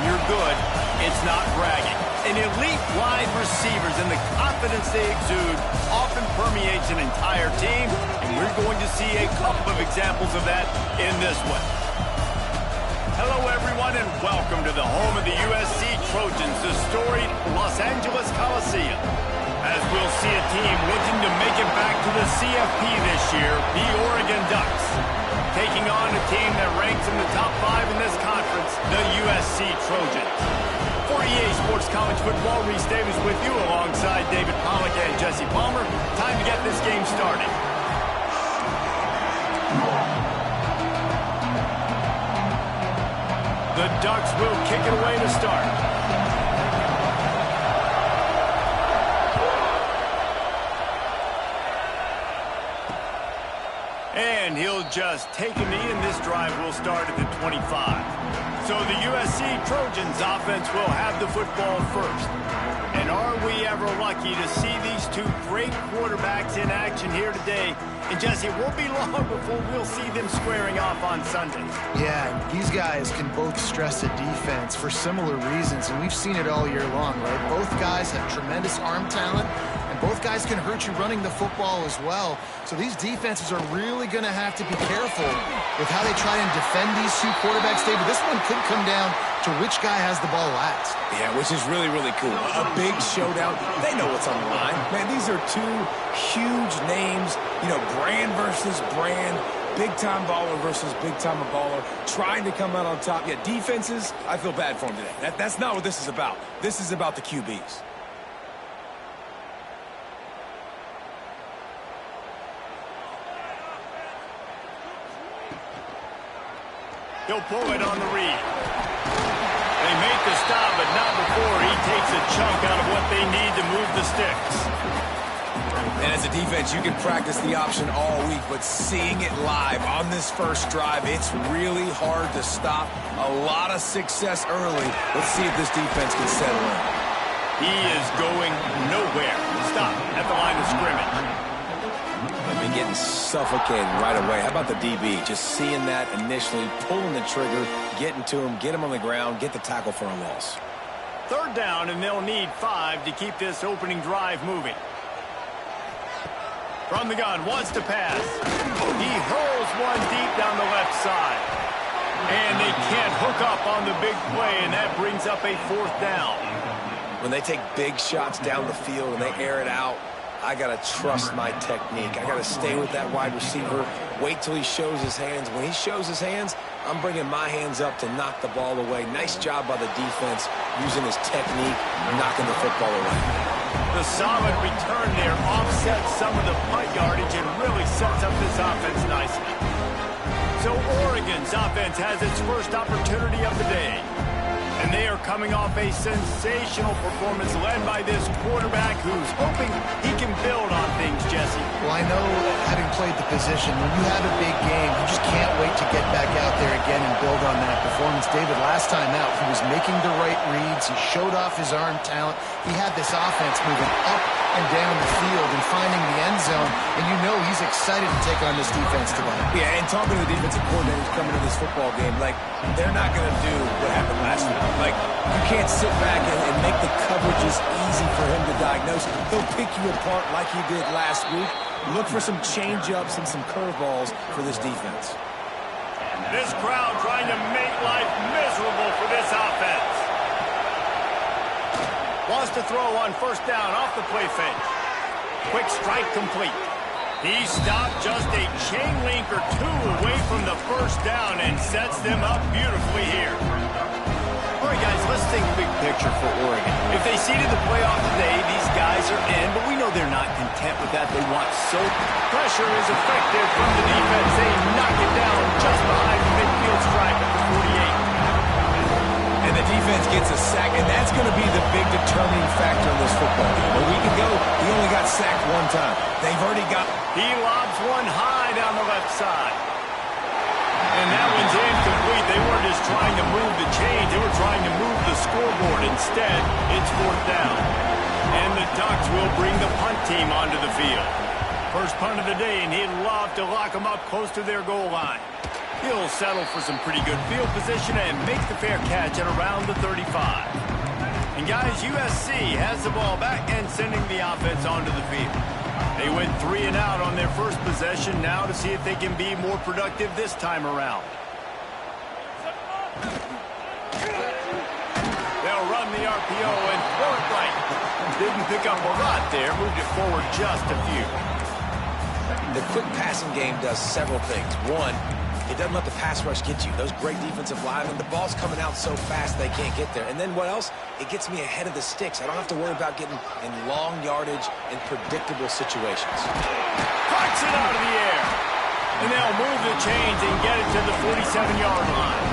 you're good, it's not bragging. And elite wide receivers and the confidence they exude often permeates an entire team, and we're going to see a couple of examples of that in this one. Hello, everyone, and welcome to the home of the USC Trojans, the storied Los Angeles Coliseum. As we'll see a team looking to make it back to the CFP this year, the Oregon Ducks, taking on a team that ranks in the top 5 in this conference, the USC Trojans. For EA Sports College Football, Reese Davis with you alongside David Pollack and Jesse Palmer. Time to get this game started. The Ducks will kick it away to start. And he'll just take a knee, and this drive will start at the 25. So the USC Trojans offense will have the football first. And are we ever lucky to see these two great quarterbacks in action here today? And Jesse, it won't be long before we'll see them squaring off on Sundays. Yeah, these guys can both stress the defense for similar reasons, and we've seen it all year long, right? Both guys have tremendous arm talent, and both guys can hurt you running the football as well. So these defenses are really going to have to be careful with how they try and defend these two quarterbacks, David. This one could come down to which guy has the ball last. Yeah, which is really, really cool. A big showdown. They know what's on the line. Man, these are two huge names, you know, brand versus brand, big-time baller versus big-time baller, trying to come out on top. Yeah, defenses, I feel bad for them today. That's not what this is about. This is about the QBs. He'll pull it on the read. They make the stop, but not before he takes a chunk out of what they need to move the sticks. And as a defense, you can practice the option all week, but seeing it live on this first drive, it's really hard to stop. A lot of success early. Let's see if this defense can settle in. He is going nowhere. Stop at the line of scrimmage. They've been getting suffocated right away. How about the DB? Just seeing that initially, pulling the trigger, getting to him, get him on the ground, get the tackle for a loss. Third down, and they'll need 5 to keep this opening drive moving. From the gun, wants to pass. He hurls one deep down the left side. And they can't hook up on the big play, and that brings up a 4th down. When they take big shots down the field and they air it out, I got to trust my technique. I got to stay with that wide receiver, wait till he shows his hands. When he shows his hands, I'm bringing my hands up to knock the ball away. Nice job by the defense using his technique, knocking the football away. The solid return there offsets some of the punt yardage and really sets up this offense nicely. So Oregon's offense has its first opportunity of the day. And they are coming off a sensational performance led by this quarterback who's hoping he can build on things, Jesse. Well, I know, having played the position, when you have a big game, you just can't wait to get back out there again and build on that performance. David, last time out, he was making the right reads. He showed off his arm talent. He had this offense moving up and down the field and finding the end zone. And you know he's excited to take on this defense today. Yeah, and talking to the defensive coordinators coming to this football game, like, they're not going to do what happened last week. Like, you can't sit back and make the coverages easy for him to diagnose. He'll pick you apart like he did last week. Look for some change-ups and some curveballs for this defense. This crowd trying to make life miserable for this offense. Wants to throw on first down off the play fake. Quick strike complete. He stopped just a chain link or 2 away from the first down and sets them up beautifully here. All right, guys, let's think big picture for Oregon. If they seeded the playoff today, these guys are in, but we know they're not content with that. They want so pressure is effective from the defense. They knock it down just behind the midfield stripe at the 48. And the defense gets a sack, and that's going to be the big determining factor in this football game. A week ago, he only got sacked 1 time. They've already got... He lobs one high down the left side. And that one's incomplete. They weren't just trying to move the chains. They were trying to move the scoreboard. Instead, it's 4th down. And the Ducks will bring the punt team onto the field. First punt of the day, and he'd love to lock them up close to their goal line. He'll settle for some pretty good field position and make the fair catch at around the 35. And guys, USC has the ball back and sending the offense onto the field. They went 3 and out on their first possession, now to see if they can be more productive this time around. They'll run the RPO and throw it right. Didn't pick up a lot there, moved it forward just a few. The quick passing game does several things. One, it doesn't let the pass rush get you. Those great defensive linemen, the ball's coming out so fast they can't get there. And then what else? It gets me ahead of the sticks. I don't have to worry about getting in long yardage and predictable situations. Cracks it out of the air. And they'll move the chains and get it to the 47-yard line.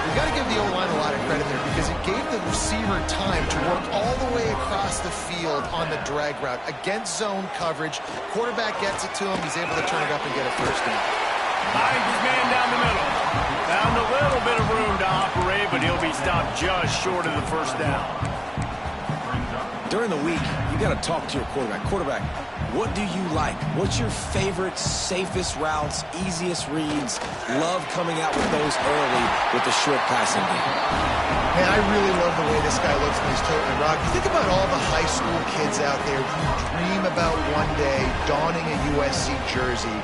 You've got to give the O-line a lot of credit there because it gave the receiver time to work all the way across the field on the drag route against zone coverage. Quarterback gets it to him. He's able to turn it up and get a first down. Finds his man down the middle. Found a little bit of room to operate, but he'll be stopped just short of the first down. During the week, you got to talk to your quarterback. Quarterback, what do you like? What's your favorite, safest routes, easiest reads? Love coming out with those early with the short passing game. Man, I really love the way this guy looks when he's toting the rock. You think about all the high school kids out there who dream about one day donning a USC jersey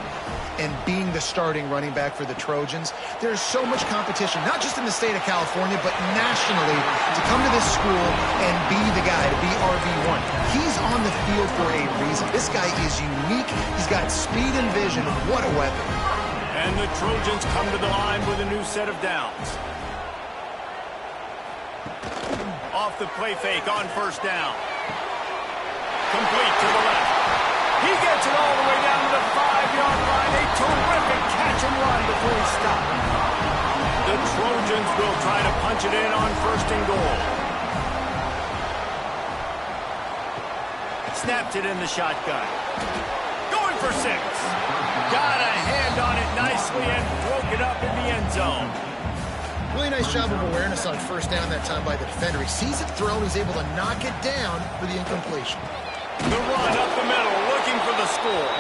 and being the starting running back for the Trojans. There's so much competition, not just in the state of California, but nationally, to come to this school and be the guy, to be RB1. He's on the field for a reason. This guy is unique. He's got speed and vision. What a weapon. And the Trojans come to the line with a new set of downs. Off the play fake on first down. Complete to the left. He gets it all the way down to the 5-yard line. A terrific catch and run before he stopped. The Trojans will try to punch it in on first and goal. Snapped it in the shotgun. Going for 6. Got a hand on it nicely and broke it up in the end zone. Really nice job of awareness on first down that time by the defender. He sees it thrown. He's able to knock it down for the incompletion. The run up the middle, looking for the score.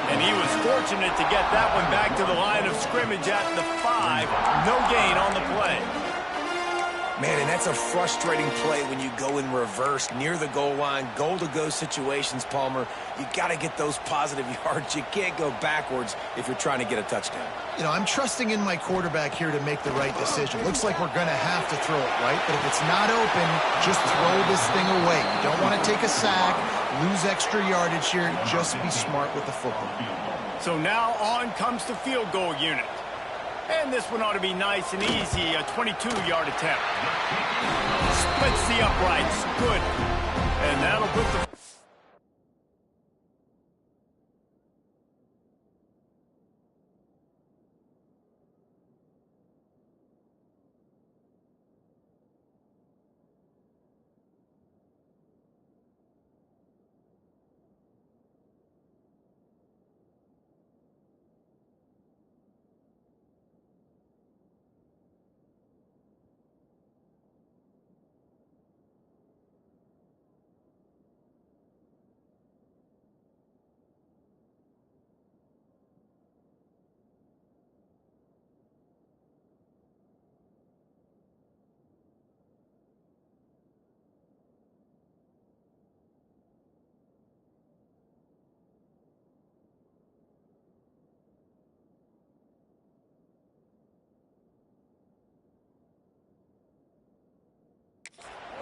And he was fortunate to get that one back to the line of scrimmage at the 5. No gain on the play. Man, and that's a frustrating play when you go in reverse near the goal line, goal-to-go situations, Palmer. You got to get those positive yards. You can't go backwards if you're trying to get a touchdown. You know, I'm trusting in my quarterback here to make the right decision. Looks like we're going to have to throw it, right? But if it's not open, just throw this thing away. You don't want to take a sack, lose extra yardage here. Just be smart with the football. So now on comes the field goal unit. And this one ought to be nice and easy, a 22-yard attempt. Splits the uprights. Good. And that'll put the...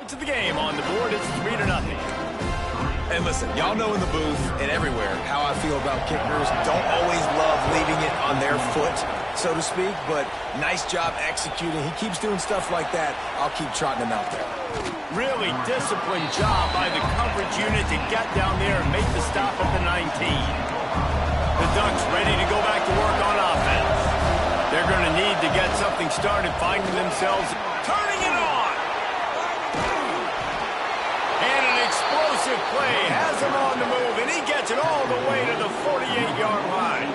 to the game on the board. It's 3-0. And listen, y'all know in the booth and everywhere how I feel about kickers. Don't always love leaving it on their foot, so to speak, but nice job executing. He keeps doing stuff like that. I'll keep trotting him out there. Really disciplined job by the coverage unit to get down there and make the stop at the 19. The Ducks ready to go back to work on offense. They're going to need to get something started, finding themselves turning it on. And an explosive play has him on the move, and he gets it all the way to the 48-yard line.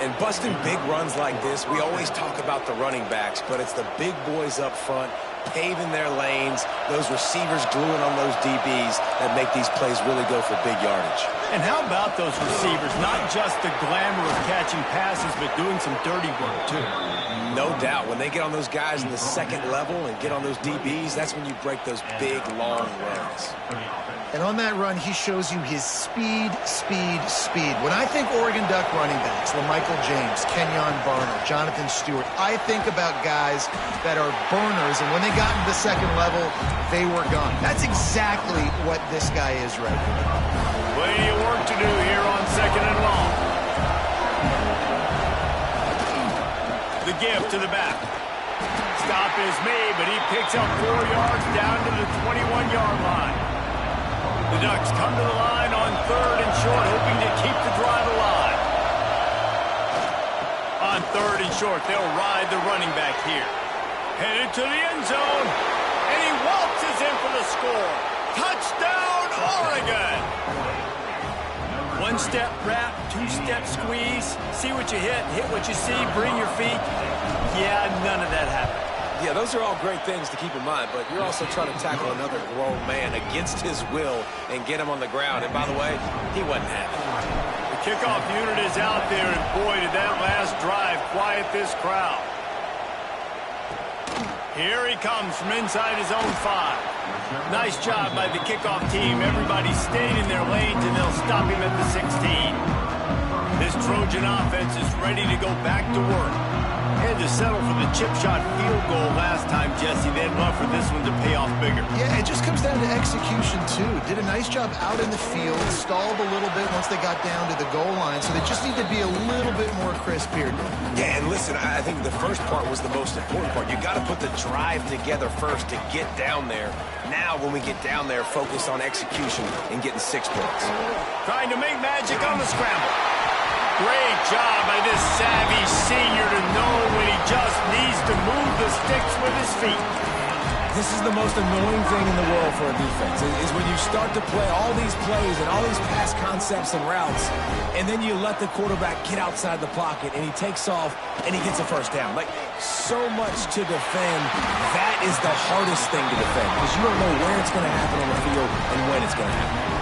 And busting big runs like this, we always talk about the running backs, but it's the big boys up front paving their lanes, those receivers gluing on those DBs that make these plays really go for big yardage. And how about those receivers? Not just the glamour of catching passes, but doing some dirty work, too. No doubt. When they get on those guys in the second level and get on those DBs, that's when you break those big, long runs. And on that run, he shows you his speed, speed, speed. When I think Oregon Duck running backs, LaMichael James, Kenyon Barner, Jonathan Stewart, I think about guys that are burners, and when they got into the second level, they were gone. That's exactly what this guy is right here. Plenty of work to do here on second and long. The give to the back. Stop is made, but he picks up 4 yards down to the 21-yard line. The Ducks come to the line on 3rd and short, hoping to keep the drive alive. On 3rd and short, they'll ride the running back here. Headed to the end zone, and he waltzes in for the score. Touchdown, Oregon! 1-step wrap, 2-step squeeze. See what you hit what you see, bring your feet. Yeah, none of that happened. Yeah, those are all great things to keep in mind, but you're also trying to tackle another grown man against his will and get him on the ground. And by the way, he wasn't happy. The kickoff unit is out there, and boy, did that last drive quiet this crowd. Here he comes from inside his own 5. Nice job by the kickoff team. Everybody stayed in their lanes, and they'll stop him at the 16. This Trojan offense is ready to go back to work. Had to settle for the chip shot field goal last time, Jesse. They'd love for this one to pay off bigger. Yeah, it just comes down to execution, too. Did a nice job out in the field, stalled a little bit once they got down to the goal line, so they just need to be a little bit more crisp here. Yeah, and listen, I think the first part was the most important part. You got to put the drive together first to get down there. Now, when we get down there, focus on execution and getting 6 points. Trying to make magic on the scramble. Great job by this savvy senior to know when he just needs to move the sticks with his feet. This is the most annoying thing in the world for a defense, is when you start to play all these plays and all these pass concepts and routes, and then you let the quarterback get outside the pocket, and he takes off, and he gets a first down. Like, so much to defend. That is the hardest thing to defend, because you don't know where it's going to happen on the field and when it's going to happen.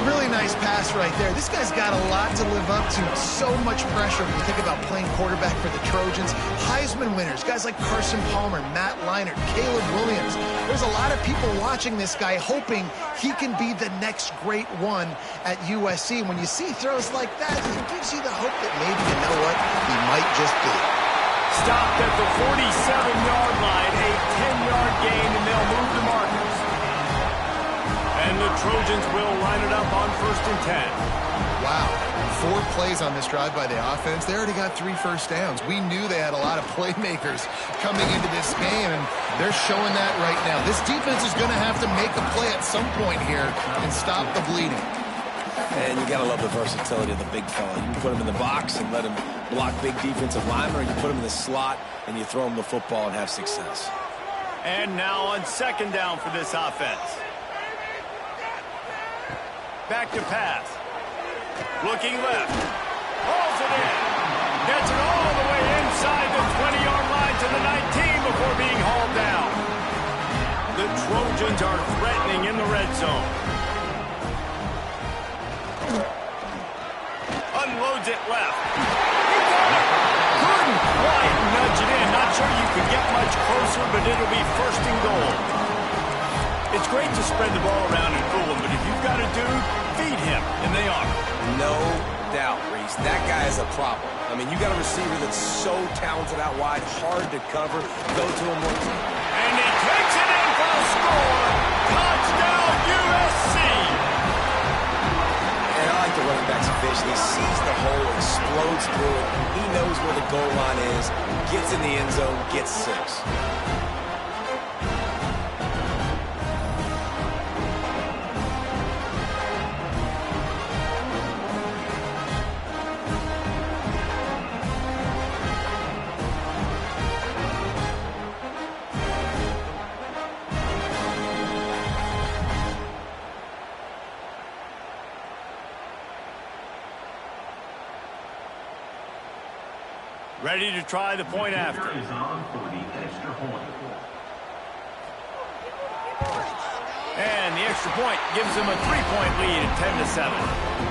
Really nice pass right there. This guy's got a lot to live up to. So much pressure when you think about playing quarterback for the Trojans. Heisman winners, guys like Carson Palmer, Matt Leinart, Caleb Williams. There's a lot of people watching this guy hoping he can be the next great one at USC. When you see throws like that, it gives you the hope that maybe, you know what, he might just be. Stopped at the 47-yard line, a 10-yard gain, and they'll move the markers. And the Trojans will line it up on 1st and 10. Wow. 4 plays on this drive by the offense. They already got 3 first downs. We knew they had a lot of playmakers coming into this game, and they're showing that right now. This defense is going to have to make a play at some point here and stop the bleeding. And you got to love the versatility of the big fella. You can put him in the box and let him block big defensive linemen, or you put him in the slot and you throw him the football and have success. And now on 2nd down for this offense. Back to pass. Looking left. Hauls it in. Gets it all the way inside the 20-yard line to the 19 before being hauled down. The Trojans are threatening in the red zone. Unloads it left. He got it. Couldn't quite nudge it in. Not sure you could get much closer, but it'll be 1st and goal. It's great to spread the ball around and fool him, but if you've got a dude, feed him, and they are. No doubt, Reese. That guy is a problem. I mean, you got a receiver that's so talented out wide, hard to cover. Go to him one time. And he takes it in for a score. Touchdown, USC. And I like the running back's vision. He sees the hole, explodes through it. He knows where the goal line is, gets in the end zone, gets 6. Ready to try the point after. extra point gives them a 3-point lead at 10-7.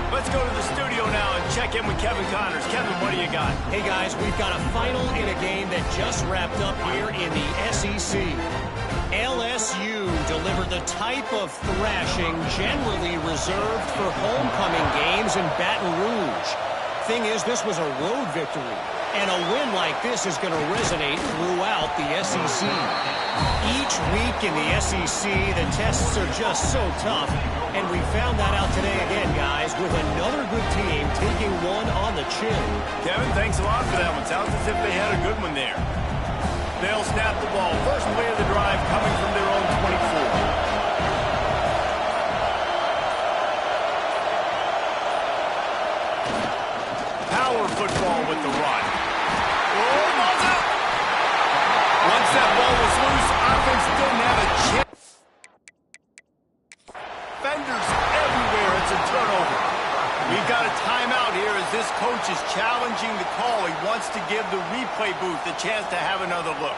Let's go to the studio now and check in with Kevin Connors. Kevin, what do you got? Hey, guys, we've got a final in a game that just wrapped up here in the SEC. LSU delivered the type of thrashing generally reserved for homecoming games in Baton Rouge. Thing is, this was a road victory, and a win like this is going to resonate throughout the SEC. Each week in the SEC, the tests are just so tough, and we found that out today again, guys, with another good team taking one on the chin. Kevin, thanks a lot for that one. Sounds as if they had a good one there. They'll snap the ball. First play of the drive coming from their own 24. Power football with the run. Oh, ball's out. Once that ball was loose, offense didn't have a chance. Fenders everywhere. It's a turnover. We've got a timeout here as this coach is challenging the call. He wants to give the replay booth a chance to have another look.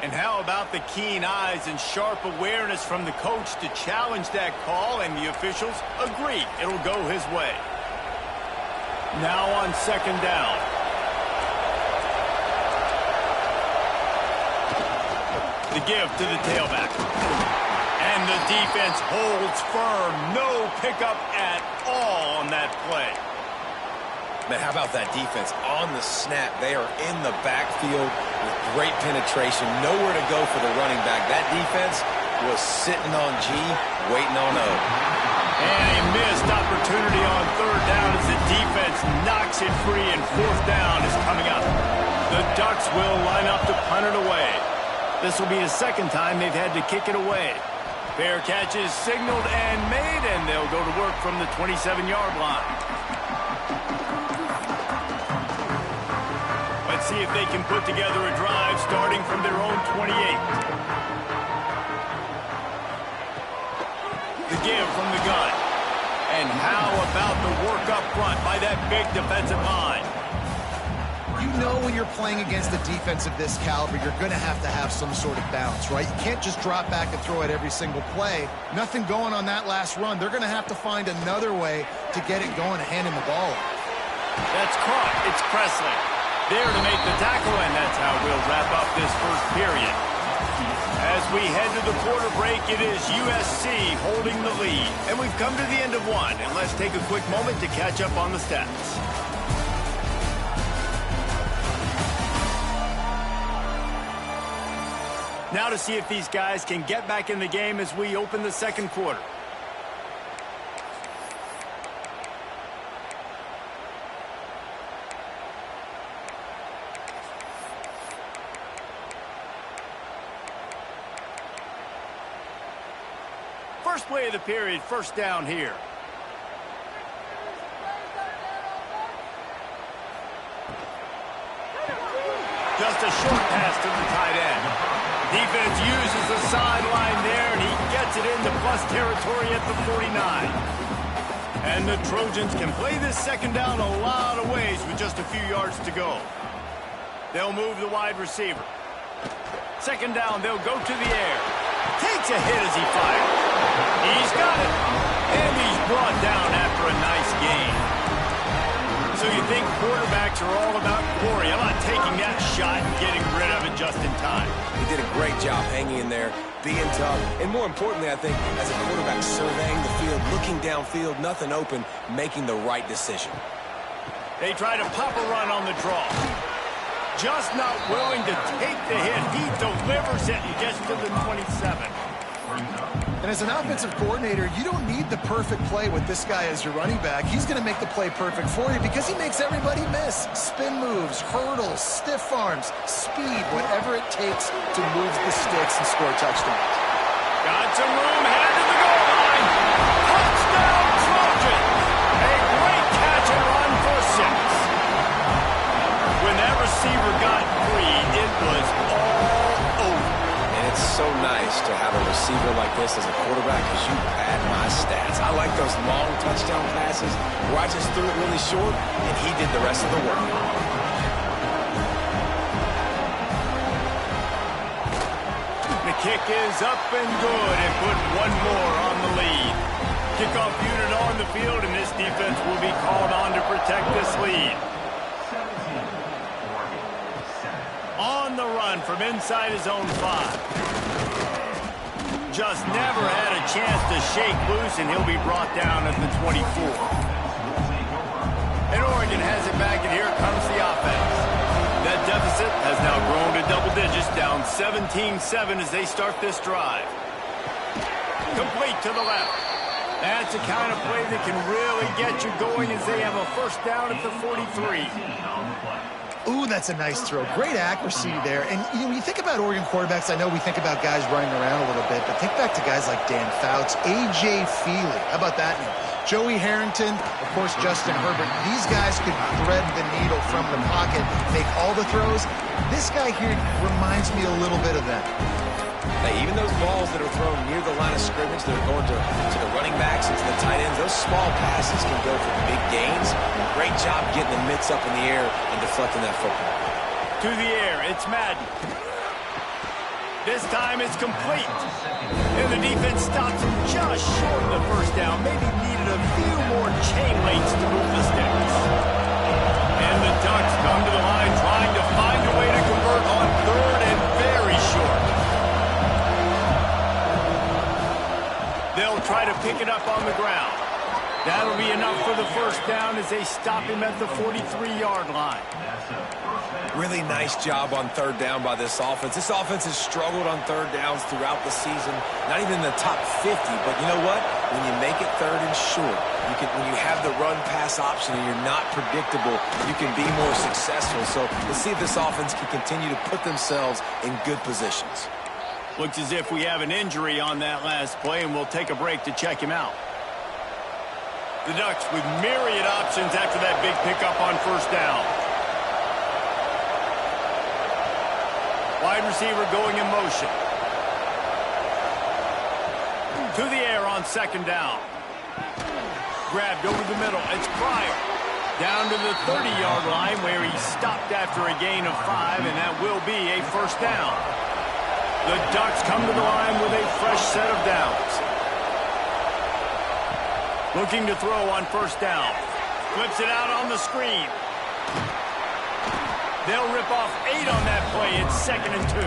And how about the keen eyes and sharp awareness from the coach to challenge that call, and the officials agree it'll go his way. Now on second down. The give to the tailback. And the defense holds firm. No pickup at all on that play. Man, how about that defense on the snap? They are in the backfield with great penetration. Nowhere to go for the running back. That defense was sitting on G, waiting on O. And a missed opportunity on third down as the defense knocks it free, and fourth down is coming up. The Ducks will line up to punt it away. This will be the second time they've had to kick it away. Fair catch is signaled and made, and they'll go to work from the 27-yard line. Let's see if they can put together a drive starting from their own 28. The give from the gun. And how about the work up front by that big defensive line? You know when you're playing against a defense of this caliber, you're going to have some sort of bounce, right? You can't just drop back and throw it every single play. Nothing going on that last run. They're going to have to find another way to get it going and handing the ball off. That's caught. It's Presley. There to make the tackle, and that's how we'll wrap up this first period. As we head to the quarter break, it is USC holding the lead. And we've come to the end of one, and let's take a quick moment to catch up on the stats. Now to see if these guys can get back in the game as we open the second quarter. First play of the period, first down here. Just a short pass to the tight end. Defense uses the sideline there, and he gets it into plus territory at the 49. And the Trojans can play this second down a lot of ways with just a few yards to go. They'll move the wide receiver. Second down, they'll go to the air. Takes a hit as he fires. He's got it. And he's brought down after a nice gain. So you think quarterbacks are all about glory. How about taking that shot and getting rid of it just in time? He did a great job hanging in there, being tough, and more importantly, I think, as a quarterback, surveying the field, looking downfield, nothing open, making the right decision. They try to pop a run on the draw. Just not willing to take the hit. He delivers it and gets to the 27. And as an offensive coordinator, you don't need the perfect play with this guy as your running back. He's going to make the play perfect for you because he makes everybody miss. Spin moves, hurdles, stiff arms, speed, whatever it takes to move the sticks and score touchdowns. Got some room, headed to the goal line. Touchdown, Trojans! A great catch and run for 6. When that receiver got free, it was all over. And it's so nice to have a receiver like this as a quarterback because you pad my stats. I like like those long touchdown passes where I just threw it really short and he did the rest of the work. The kick is up and good and put one more on the lead. Kickoff unit on the field, and this defense will be called on to protect this lead. On the run from inside his own 5. Just never had a chance to shake loose, and he'll be brought down at the 24. And Oregon has it back, and here comes the offense. That deficit has now grown to double digits, down 17-7 as they start this drive. Complete to the left. That's the kind of play that can really get you going as they have a first down at the 43. Ooh, that's a nice throw. Great accuracy there. And when you think about Oregon quarterbacks, I know we think about guys running around a little bit, but think back to guys like Dan Fouts, A.J. Feely. How about that name? Joey Harrington, of course, Justin Herbert. These guys could thread the needle from the pocket, make all the throws. This guy here reminds me a little bit of that. Hey, even those balls that are thrown near the line of scrimmage that are going to the running backs and to the tight ends, those small passes can go for big gains. Great job getting the mitts up in the air and deflecting that football. To the air, it's Madden. This time it's complete. And the defense stops him just short of the first down. Maybe needed a few more chain links to move the sticks. And the Ducks come to the line trying to find a way to convert on third and very short. They'll try to pick it up on the ground. That'll be enough for the first down as they stop him at the 43-yard line. Really nice job on third down by this offense. This offense has struggled on third downs throughout the season. Not even in the top 50, but you know what? When you make it third and short, when you have the run-pass option and you're not predictable, you can be more successful. So let's see if this offense can continue to put themselves in good positions. Looks as if we have an injury on that last play, and we'll take a break to check him out. The Ducks with myriad options after that big pickup on first down. Wide receiver going in motion. To the air on second down. Grabbed over the middle. It's Pryor. Down to the 30-yard line where he stopped after a gain of 5, and that will be a first down. The Ducks come to the line with a fresh set of downs. Looking to throw on first down. Flips it out on the screen. They'll rip off 8 on that play. It's 2nd and 2.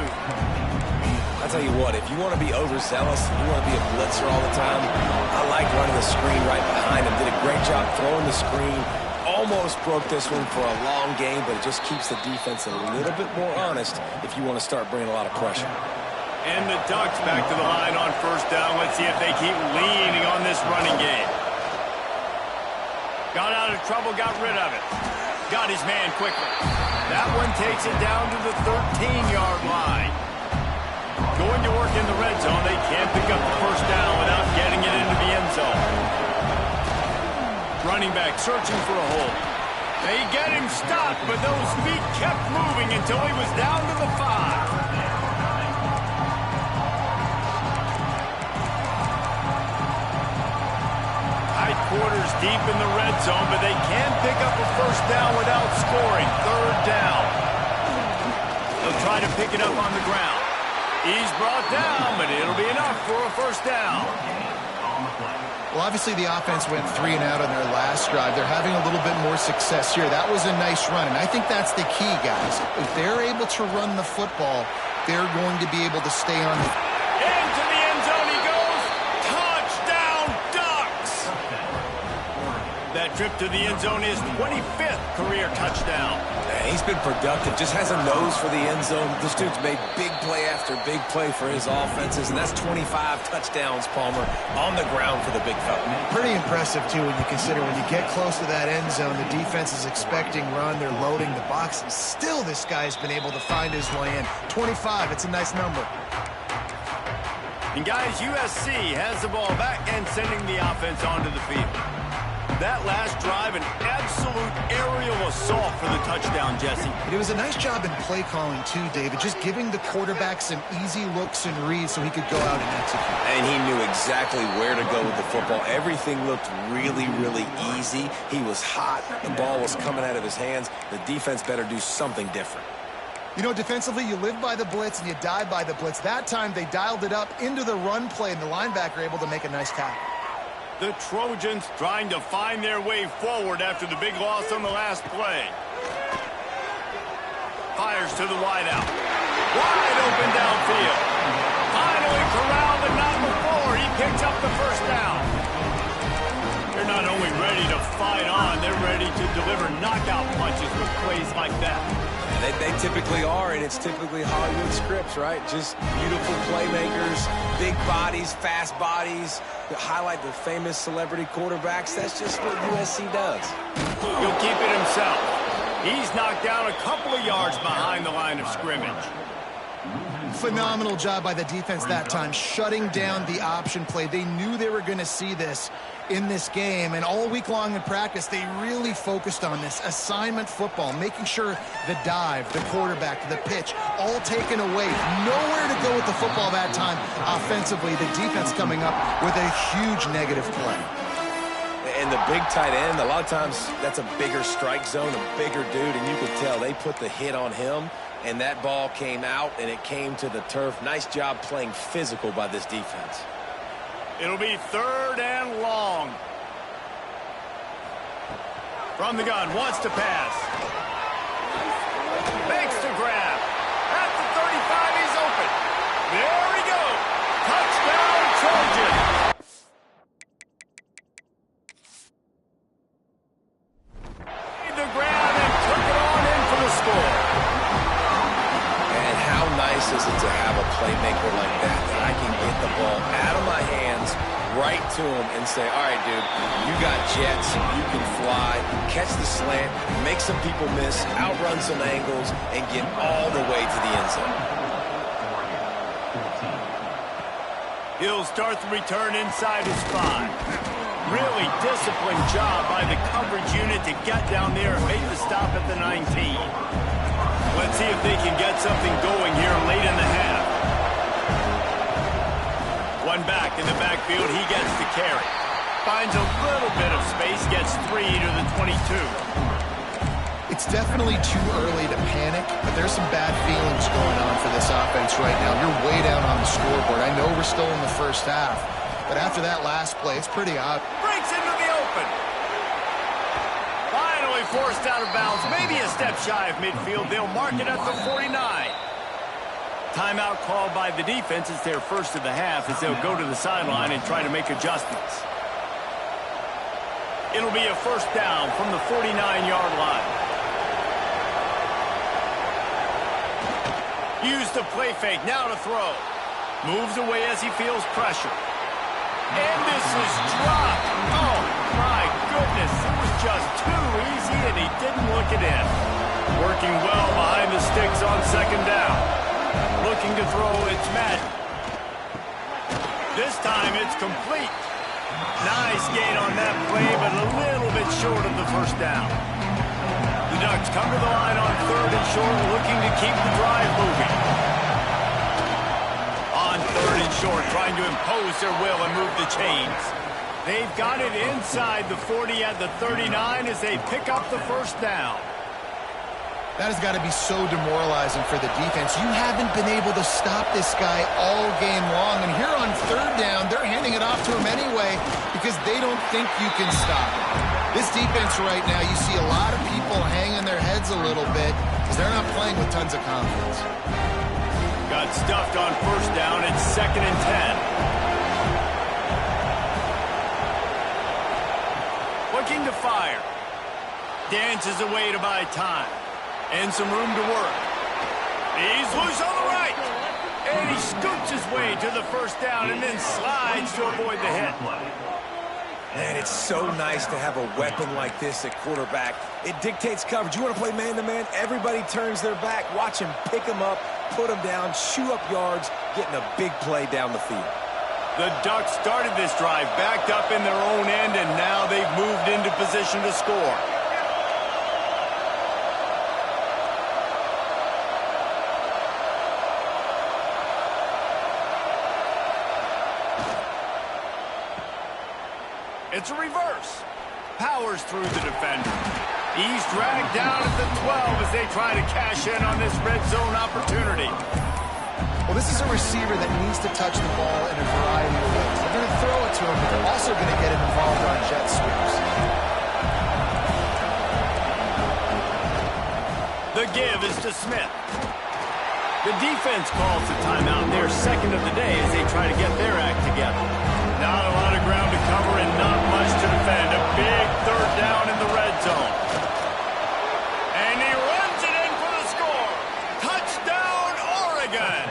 I'll tell you what, if you want to be overzealous, you want to be a blitzer all the time, I like running the screen right behind him. Did a great job throwing the screen. Almost broke this one for a long game, but it just keeps the defense a little bit more honest if you want to start bringing a lot of pressure. And the Ducks back to the line on first down. Let's see if they keep leaning on this running game. Got out of trouble, got rid of it. Got his man quickly. That one takes it down to the 13-yard line. Going to work in the red zone. They can't pick up the first down without getting it into the end zone. Running back searching for a hole. They get him stopped, but those feet kept moving until he was down to the 5. Quarters deep in the red zone, but they can pick up a first down without scoring. Third down. They'll try to pick it up on the ground. He's brought down, but it'll be enough for a first down. Well, obviously the offense went 3 and out on their last drive. They're having a little bit more success here. That was a nice run, and I think that's the key, guys. If they're able to run the football, they're going to be able to stay on the... Into the end zone he goes. Touchdown, Ducks! That trip to the end zone is 25th career touchdown. Man, he's been productive, just has a nose for the end zone. This dude's made big play after big play for his offenses, and that's 25 touchdowns, Palmer, on the ground for the big fella. Pretty impressive, too, when you consider when you get close to that end zone, the defense is expecting run, they're loading the box, and still this guy's been able to find his way in. 25, it's a nice number. And guys, USC has the ball back and sending the offense onto the field. That last drive, an absolute aerial aerial assault for the touchdown, Jesse. And it was a nice job in play calling too, David, just giving the quarterback some easy looks and reads so he could go out and execute. And he knew exactly where to go with the football. Everything looked really, really easy. He was hot. The ball was coming out of his hands. The defense better do something different. You know, defensively, you live by the blitz and you die by the blitz. That time, they dialed it up into the run play, and the linebacker able to make a nice tackle. The Trojans trying to find their way forward after the big loss on the last play. Fires to the wideout. Wide open downfield. Finally corralled, but not before. He picks up the first down. They're not only ready to fight on, they're ready to deliver knockout punches with plays like that. They typically are, and it's typically Hollywood scripts, right? Just beautiful playmakers, big bodies, fast bodies, that highlight the famous celebrity quarterbacks. That's just what USC does. He'll keep it himself. He's knocked down a couple of yards behind the line of scrimmage. Phenomenal job by the defense that time, shutting down the option play. They knew they were going to see this in this game, and all week long in practice, they really focused on this assignment football, making sure the dive, the quarterback, the pitch, all taken away. Nowhere to go with the football that time offensively. The defense coming up with a huge negative play. And the big tight end, a lot of times that's a bigger strike zone, a bigger dude, and you could tell they put the hit on him, and that ball came out, and it came to the turf. Nice job playing physical by this defense. It'll be 3rd and long. From the gun, wants to pass. Makes the grab. At the 35, he's open. There we go. Touchdown, Trojan. Made the grab and took it on in for the score. And how nice is it to have a playmaker like that I can get the ball out of my hands right to him and say, all right, dude, you got jets, you can fly, catch the slant, make some people miss, outrun some angles, and get all the way to the end zone. He'll start the return inside his 5. Really disciplined job by the coverage unit to get down there and make the stop at the 19. Let's see if they can get something going here late in the half. One back in the backfield, he gets the carry. Finds a little bit of space, gets 3 to the 22. It's definitely too early to panic, but there's some bad feelings going on for this offense right now. You're way down on the scoreboard. I know we're still in the first half, but after that last play, it's pretty odd. Breaks into the open. Finally forced out of bounds, maybe a step shy of midfield. They'll mark it at the 49. Timeout called by the defense. It's their first of the half as they'll go to the sideline and try to make adjustments. It'll be a first down from the 49-yard line. Use the play fake, now to throw. Moves away as he feels pressure. And this is dropped. Oh, my goodness. It was just too easy, and he didn't look it in. Working well behind the sticks on 2nd down. Looking to throw, it's Madden. This time it's complete. Nice gain on that play, but a little bit short of the first down. The Ducks come to the line on 3rd and short, looking to keep the drive moving. On 3rd and short, trying to impose their will and move the chains. They've got it inside the 40 at the 39 as they pick up the first down. That has got to be so demoralizing for the defense. You haven't been able to stop this guy all game long. And here on 3rd down, they're handing it off to him anyway because they don't think you can stop him. This defense right now, you see a lot of people hanging their heads a little bit because they're not playing with tons of confidence. Got stuffed on 1st down. It's 2nd and 10. Looking to fire. Dances away to buy time. And some room to work. He's loose on the right. And he scoots his way to the first down and then slides to avoid the hit. Man, it's so nice to have a weapon like this at quarterback. It dictates coverage. You want to play man-to-man? Everybody turns their back. Watch him pick him up, put him down, shoot up yards, getting a big play down the field. The Ducks started this drive backed up in their own end, and now they've moved into position to score. It's a reverse. Powers through the defender. He's dragged down at the 12 as they try to cash in on this red zone opportunity. Well, this is a receiver that needs to touch the ball in a variety of ways. They're going to throw it to him, but they're also going to get him involved on jet sweeps. The give is to Smith. The defense calls the timeout, their second of the day, as they try to get their act together. Not a lot of ground to cover and not much to defend. A big third down in the red zone. And he runs it in for the score. Touchdown, Oregon.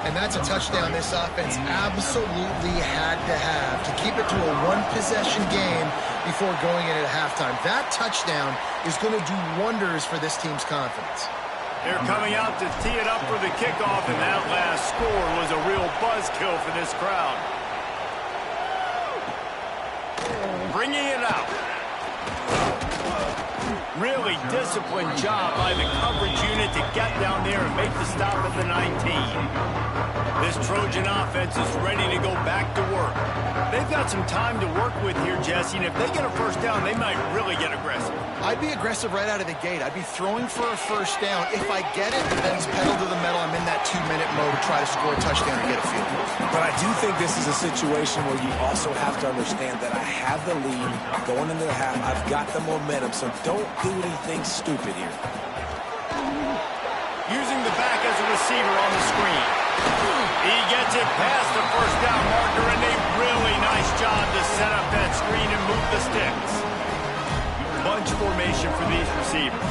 And that's a touchdown this offense absolutely had to have to keep it to a one-possession game before going in at halftime. That touchdown is going to do wonders for this team's confidence. They're coming out to tee it up for the kickoff, and that last score was a real buzzkill for this crowd. Bringing it out. Really disciplined job by the coverage unit to get down there and make the stop at the 19. This Trojan offense is ready to go back to work. They've got some time to work with here, Jesse, and if they get a first down, they might really get aggressive. I'd be aggressive right out of the gate. I'd be throwing for a first down. If I get it, then it's pedal to the metal. I'm in that 2-minute mode to try to score a touchdown and get a field goal. But I do think this is a situation where you also have to understand that I have the lead going into the half. I've got the momentum, so don't do anything stupid here. Using the back as a receiver on the screen. He gets it past the first down marker, and a really nice job to set up that screen and move the sticks. Bunch formation for these receivers.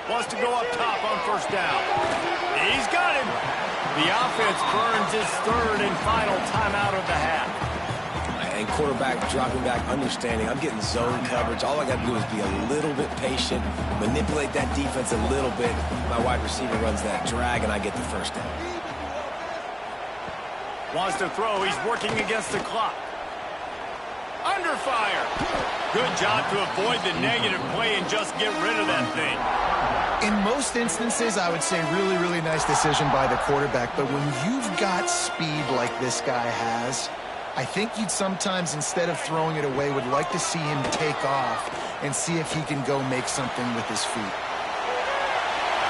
Wants to go up top on first down. He's got him. The offense burns his third and final timeout of the half. And quarterback dropping back, understanding I'm getting zone coverage. All I got to do is be a little bit patient, manipulate that defense a little bit. My wide receiver runs that drag, and I get the first down. Wants to throw. He's working against the clock. Under fire. Good job to avoid the negative play and just get rid of that thing. In most instances, I would say really, really nice decision by the quarterback. But when you've got speed like this guy has, I think you'd sometimes, instead of throwing it away, would like to see him take off and see if he can go make something with his feet.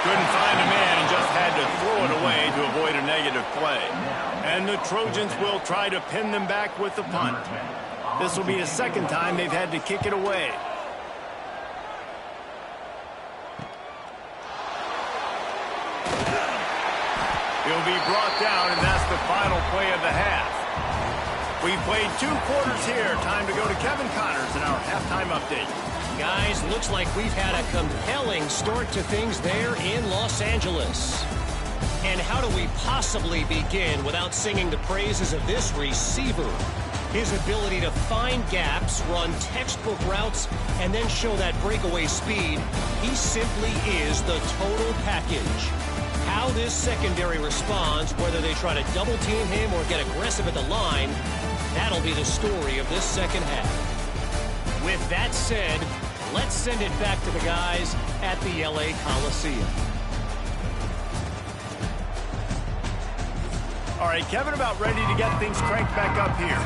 Couldn't find a man and just had to throw it away to avoid a negative play. And the Trojans will try to pin them back with the punt. This will be the second time they've had to kick it away. He'll be brought down, and that's the final play of the half. We've played 2 quarters here. Time to go to Kevin Connors in our halftime update. Guys, looks like we've had a compelling start to things there in Los Angeles. And how do we possibly begin without singing the praises of this receiver? His ability to find gaps, run textbook routes, and then show that breakaway speed. He simply is the total package. How this secondary responds, whether they try to double team him or get aggressive at the line, that'll be the story of this second half. With that said, let's send it back to the guys at the LA Coliseum. All right, Kevin, about ready to get things cranked back up here.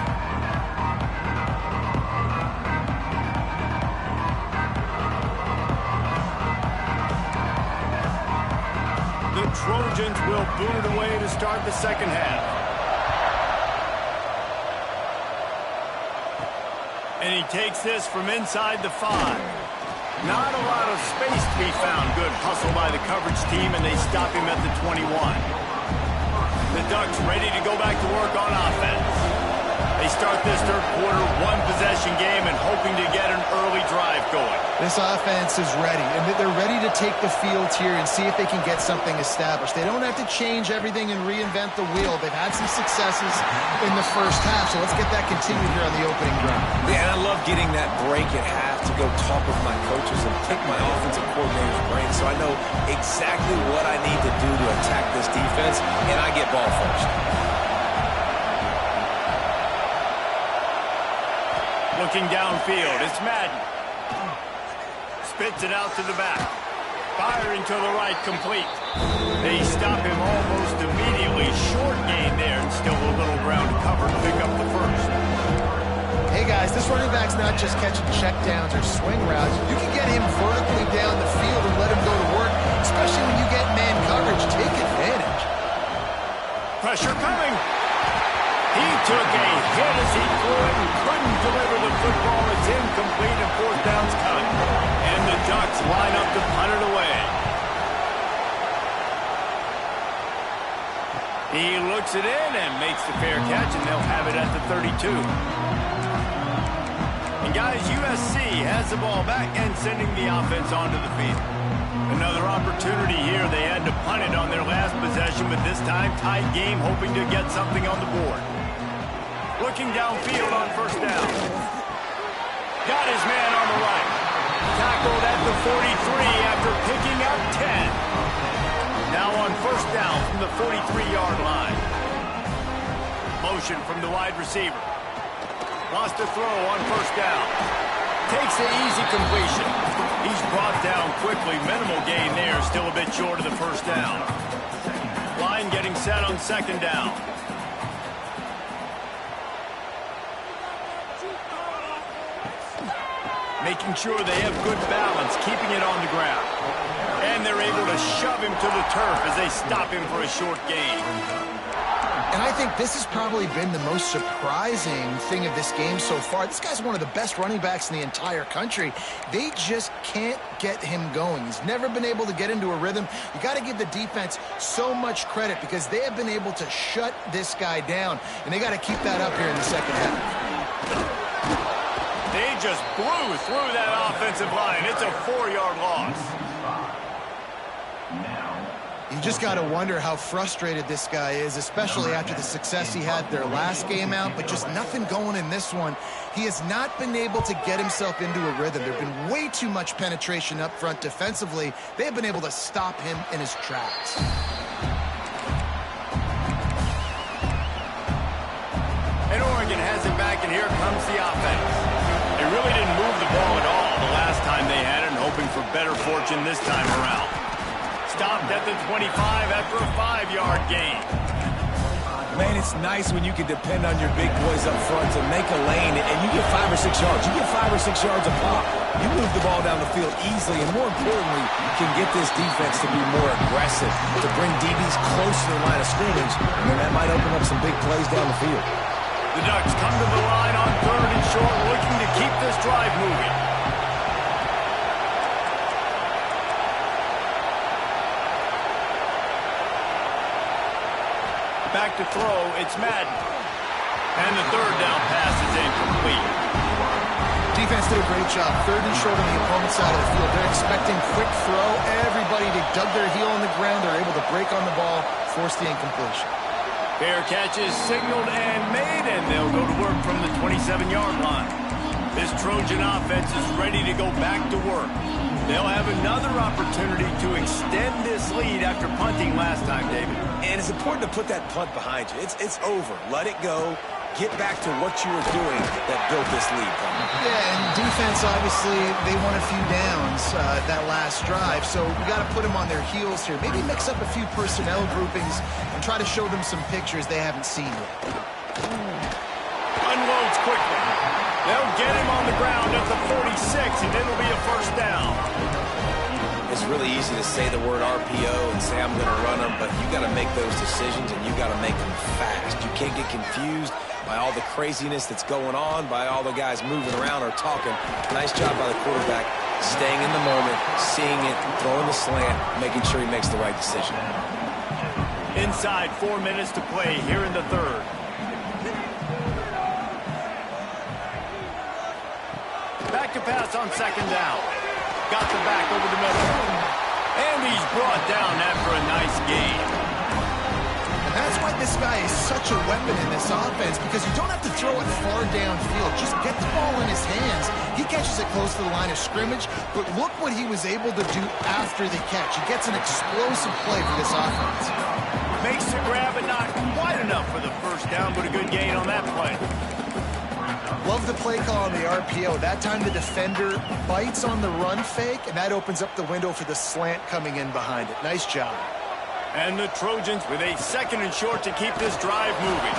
The Trojans will boot it away to start the second half. And he takes this from inside the 5. Not a lot of space to be found. Good hustle by the coverage team, and they stop him at the 21. The Ducks ready to go back to work on offense. They start this third quarter one-possession game and hoping to get an early drive going. This offense is ready, and they're ready to take the field here and see if they can get something established. They don't have to change everything and reinvent the wheel. They've had some successes in the first half, so let's get that continued here on the opening drive. Yeah, and I love getting that break at half to go talk with my coaches and pick my offensive coordinator's brain so I know exactly what I need to do to attack this defense, and I get ball first. Looking downfield, it's Madden. Spits it out to the back. Firing to the right, complete. They stop him almost immediately. Short gain there, and still a little ground to cover to pick up the first. Hey guys, this running back's not just catching checkdowns or swing routes. You can get him vertically down the field and let him go to work, especially when you get man coverage. Take advantage. Pressure coming. He took a hit as he threw it and couldn't deliver the football. It's incomplete and fourth down's coming. And the Ducks line up to punt it away. He looks it in and makes the fair catch, and they'll have it at the 32. And guys, USC has the ball back and sending the offense onto the field. Another opportunity here. They had to punt it on their last possession, but this time tight game, hoping to get something on the board. Looking downfield on first down. Got his man on the right. Tackled at the 43 after picking up 10. Now on first down from the 43-yard line. Motion from the wide receiver. Lost a throw on first down. Takes the easy completion. He's brought down quickly. Minimal gain there. Still a bit short of the first down. Line getting set on second down. Making sure they have good balance, keeping it on the ground. And they're able to shove him to the turf as they stop him for a short gain. And I think this has probably been the most surprising thing of this game so far. This guy's one of the best running backs in the entire country. They just can't get him going. He's never been able to get into a rhythm. You got to give the defense so much credit because they have been able to shut this guy down. And they got to keep that up here in the second half. They just blew through that offensive line. It's a 4-yard loss. You just got to wonder how frustrated this guy is, especially after the success he had their last game out, but just nothing going in this one. He has not been able to get himself into a rhythm. There's been way too much penetration up front defensively. They have been able to stop him in his tracks. And Oregon has it back, and here comes the offense. They really didn't move the ball at all the last time they had it, and hoping for better fortune this time around. Stopped at the 25 after a 5-yard gain. Man, it's nice when you can depend on your big boys up front to make a lane, and you get 5 or 6 yards. You get 5 or 6 yards a pop. You move the ball down the field easily, and more importantly, you can get this defense to be more aggressive, to bring DBs close to the line of scrimmage, and then that might open up some big plays down the field. The Ducks come to the line on 3rd and short, looking to keep this drive moving. Back to throw, it's Madden. And the 3rd down pass is incomplete. Defense did a great job. 3rd and short on the opponent's side of the field. They're expecting quick throw. Everybody dug their heel on the ground. They're able to break on the ball, force the incompletion. Fair catch is signaled and made, and they'll go to work from the 27-yard line. This Trojan offense is ready to go back to work. They'll have another opportunity to extend this lead after punting last time, David. And it's important to put that punt behind you. It's over. Let it go. Get back to what you were doing that built this lead. Yeah, and defense, obviously, they won a few downs that last drive, so we got to put them on their heels here. Maybe mix up a few personnel groupings and try to show them some pictures they haven't seen yet. Unloads quickly. They'll get him on the ground at the 46, and it'll be a first down. It's really easy to say the word RPO and say I'm going to run them, but you got to make those decisions, and you got to make them fast. You can't get confused by all the craziness that's going on, by all the guys moving around or talking. Nice job by the quarterback, staying in the moment, seeing it, throwing the slant, making sure he makes the right decision. Inside 4 minutes to play here in the 3rd. Back to pass on 2nd down. Got the back over the middle. And he's brought down after a nice gain. And that's why this guy is such a weapon in this offense, because you don't have to throw it far downfield. Just get the ball in his hands. He catches it close to the line of scrimmage, but look what he was able to do after the catch. He gets an explosive play for this offense. Makes the grab, but not quite enough for the first down, but a good gain on that play. Well, love the play call on the RPO. That time the defender bites on the run fake, and that opens up the window for the slant coming in behind it. Nice job. And the Trojans with a 2nd and short to keep this drive moving.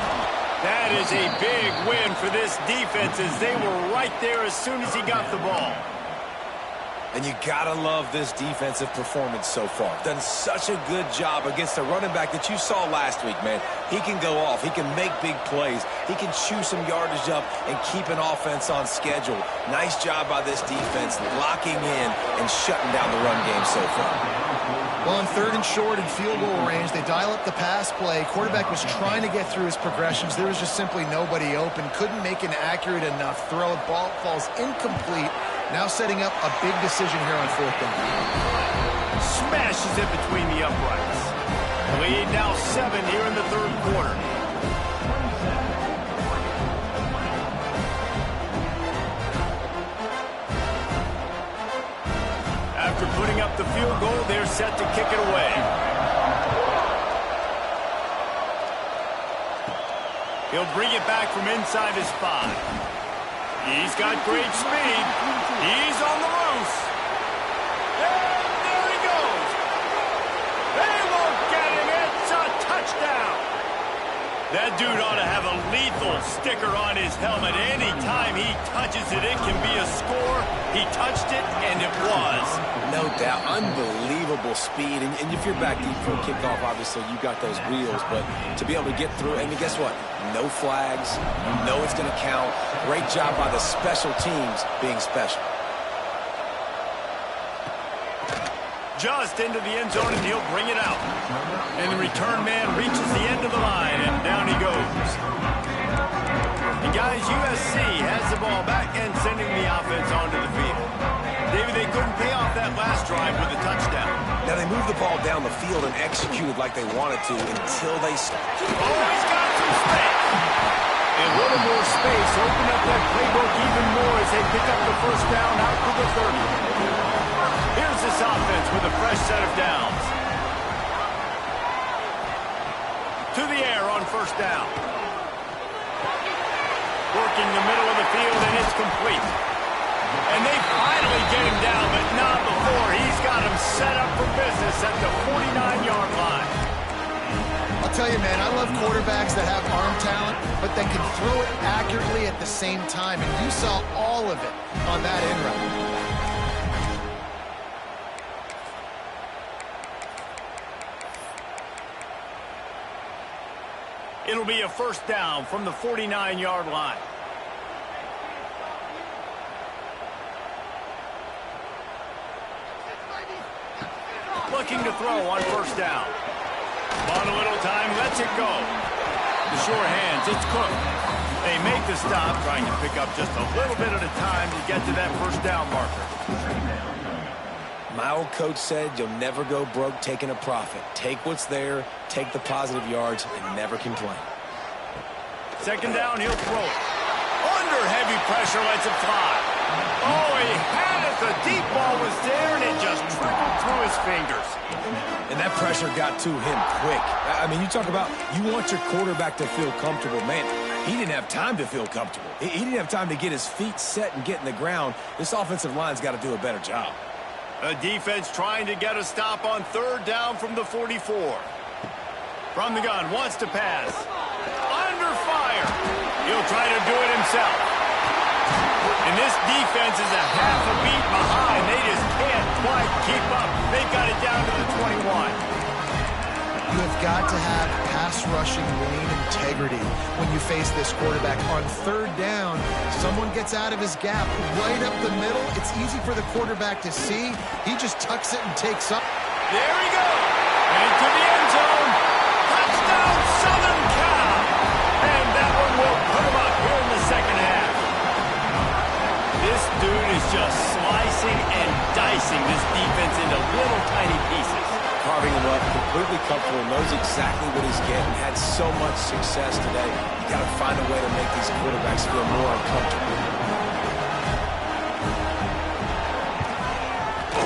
That is a big win for this defense as they were right there as soon as he got the ball. And you gotta love this defensive performance so far. Done such a good job against the running back that you saw last week, man. He can go off. He can make big plays. He can chew some yardage up and keep an offense on schedule. Nice job by this defense locking in and shutting down the run game so far. Well, on 3rd and short and field goal range, they dial up the pass play. Quarterback was trying to get through his progressions. There was just simply nobody open. Couldn't make an accurate enough throw. Ball falls incomplete. Now setting up a big decision here on 4th down. Smashes it between the uprights. Lead now 7 here in the 3rd quarter. After putting up the field goal, they're set to kick it away. He'll bring it back from inside his 5. He's got great speed. He's on the loose. And there he goes. They won't get him. It's a touchdown. That dude ought to have a lethal sticker on his helmet. Anytime he touches it, it can be a score. He touched it, and it was. No doubt. Unbelievable speed. And if you're back deep for a kickoff, obviously you got those wheels. But to be able to get through, and guess what? No flags. You know it's going to count. Great job by the special teams being special. Just into the end zone, and he'll bring it out. And the return man reaches the end of the line, and down he goes. And guys, USC has the ball back and sending the offense onto the field. David, they couldn't pay off that last drive with a touchdown. Now they moved the ball down the field and executed like they wanted to until they stopped. Oh, he's got some space. A little more space. Open up that playbook even more as they pick up the 1st down out to the 30. Here's this offense with a fresh set of downs. To the air on 1st down. Working the middle of the field, and it's complete. And they finally get him down, but not before. He's got him set up for business at the 49-yard line. I'll tell you, man, I love quarterbacks that have arm talent, but that can throw it accurately at the same time. And you saw all of it on that end route. It'll be a 1st down from the 49-yard line. Looking to throw on 1st down. On a little time, lets it go. The sure hands, it's Cook. They make the stop, trying to pick up just a little bit at a time to get to that 1st down marker. My old coach said you'll never go broke taking a profit. Take what's there, take the positive yards, and never complain. 2nd down, he'll throw it. Under heavy pressure, lets it fly. Oh, he had it. The deep ball was there, and it just trickled through his fingers. And that pressure got to him quick. I mean, you talk about you want your quarterback to feel comfortable. Man, he didn't have time to feel comfortable. He didn't have time to get his feet set and get in the ground. This offensive line's got to do a better job. A defense trying to get a stop on 3rd down from the 44. From the gun, wants to pass. Under fire. He'll try to do it himself. And this defense is a half a beat behind. They just can't quite keep up. They've got it down to the 21. You have got to have pass rushing lane integrity when you face this quarterback. On 3rd down, someone gets out of his gap right up the middle. It's easy for the quarterback to see. He just tucks it and takes up. There he goes. Into the end zone. Touchdown, Southern Cal. And that one will put him up here in the 2nd half. This dude is just slicing and dicing this defense into little tiny pieces. Carving him up, completely comfortable, knows exactly what he's getting, had so much success today. You got to find a way to make these quarterbacks feel more uncomfortable.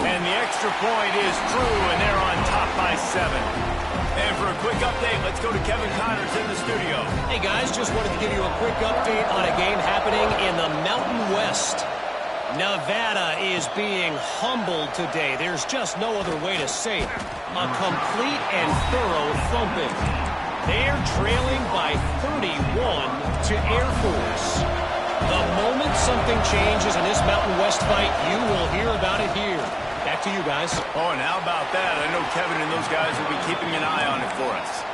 And the extra point is true, and they're on top by 7. And for a quick update, let's go to Kevin Connors in the studio. Hey, guys, just wanted to give you a quick update on a game happening in the Mountain West. Nevada is being humbled today. There's just no other way to say it. A complete and thorough thumping. They're trailing by 31 to Air Force. The moment something changes in this Mountain West fight, you will hear about it here. Back to you guys. Oh, and how about that? I know Kevin and those guys will be keeping an eye on it for us.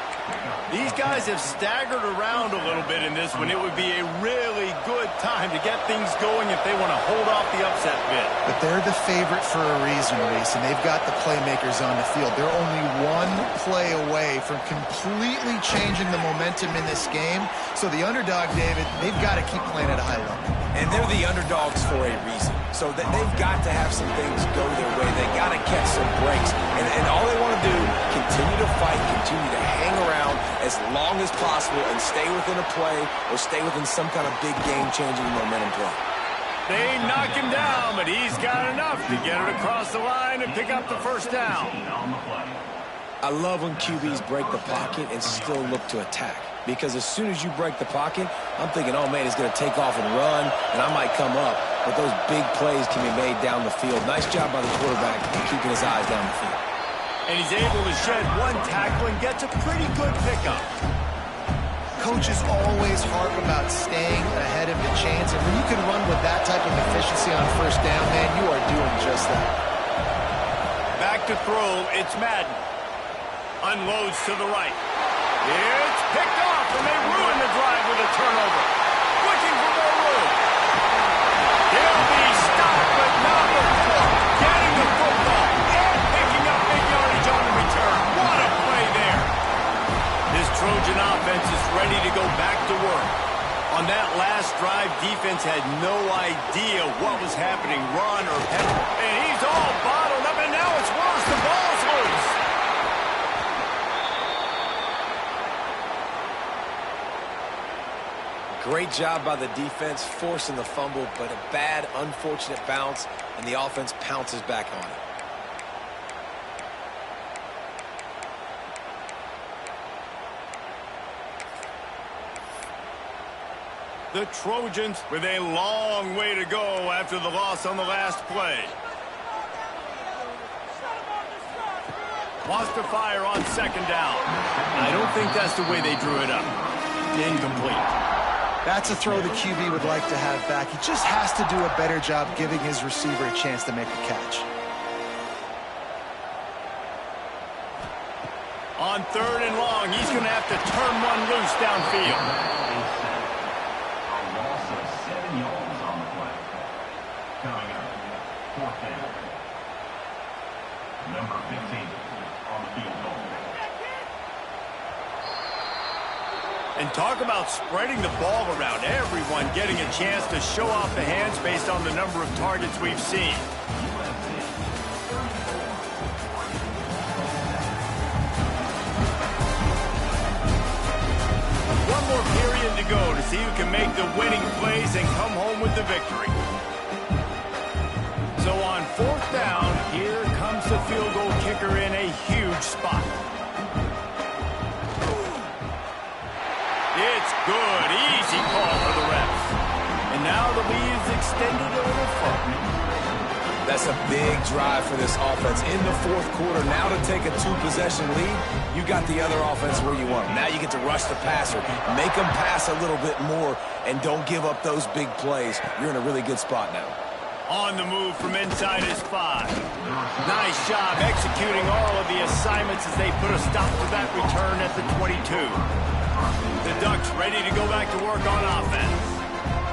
These guys have staggered around a little bit in this one. It would be a really good time to get things going if they want to hold off the upset bid. But they're the favorite for a reason, Reese, and they've got the playmakers on the field. They're only one play away from completely changing the momentum in this game. So the underdog, David, they've got to keep playing at a high level. And they're the underdogs for a reason. So they've got to have some things go their way. They got to catch some breaks. And all they want to do, continue to fight, continue to hang around as long as possible and stay within a play or stay within some kind of big game-changing momentum play. They knock him down, but he's got enough to get it across the line and pick up the first down. I love when QBs break the pocket and still look to attack. Because as soon as you break the pocket, I'm thinking, oh, man, he's going to take off and run, and I might come up. But those big plays can be made down the field. Nice job by the quarterback keeping his eyes down the field. And he's able to shed one tackle and gets a pretty good pickup. Coaches always harp about staying ahead of the chains, and when you can run with that type of efficiency on first down, man, you are doing just that. Back to throw, it's Madden. Unloads to the right. It's picked off, and they ruin the drive with a turnover. Looking for more room. He'll be stopped, but not before getting the football and picking up big yardage on the return. What a play there. This Trojan offense is ready to go back to work. On that last drive, defense had no idea what was happening, run or pass. And he's all bottled up, and now it's worse. The ball's loose. Great job by the defense forcing the fumble, but a bad, unfortunate bounce, and the offense pounces back on it. The Trojans with a long way to go after the loss on the last play. Wants to fire on second down. I don't think that's the way they drew it up. Incomplete. That's a throw the QB would like to have back. He just has to do a better job giving his receiver a chance to make the catch. On third and long, he's going to have to turn one loose downfield. A loss of 7 yards on the play. Coming up, fourth down. Number 15 on the field goal. And talk about spreading the ball around. Everyone getting a chance to show off the hands based on the number of targets we've seen. One more period to go to see who can make the winning plays and come home with the victory. So on fourth down, here comes the field goal kicker in a huge spot. It's good. Easy call for the refs. And now the lead is extended a little further. That's a big drive for this offense in the fourth quarter. Now to take a two-possession lead, you got the other offense where you want them. Now you get to rush the passer, make them pass a little bit more, and don't give up those big plays. You're in a really good spot now. On the move from inside his 5. Nice job executing all of the assignments as they put a stop to that return at the 22. The Ducks ready to go back to work on offense.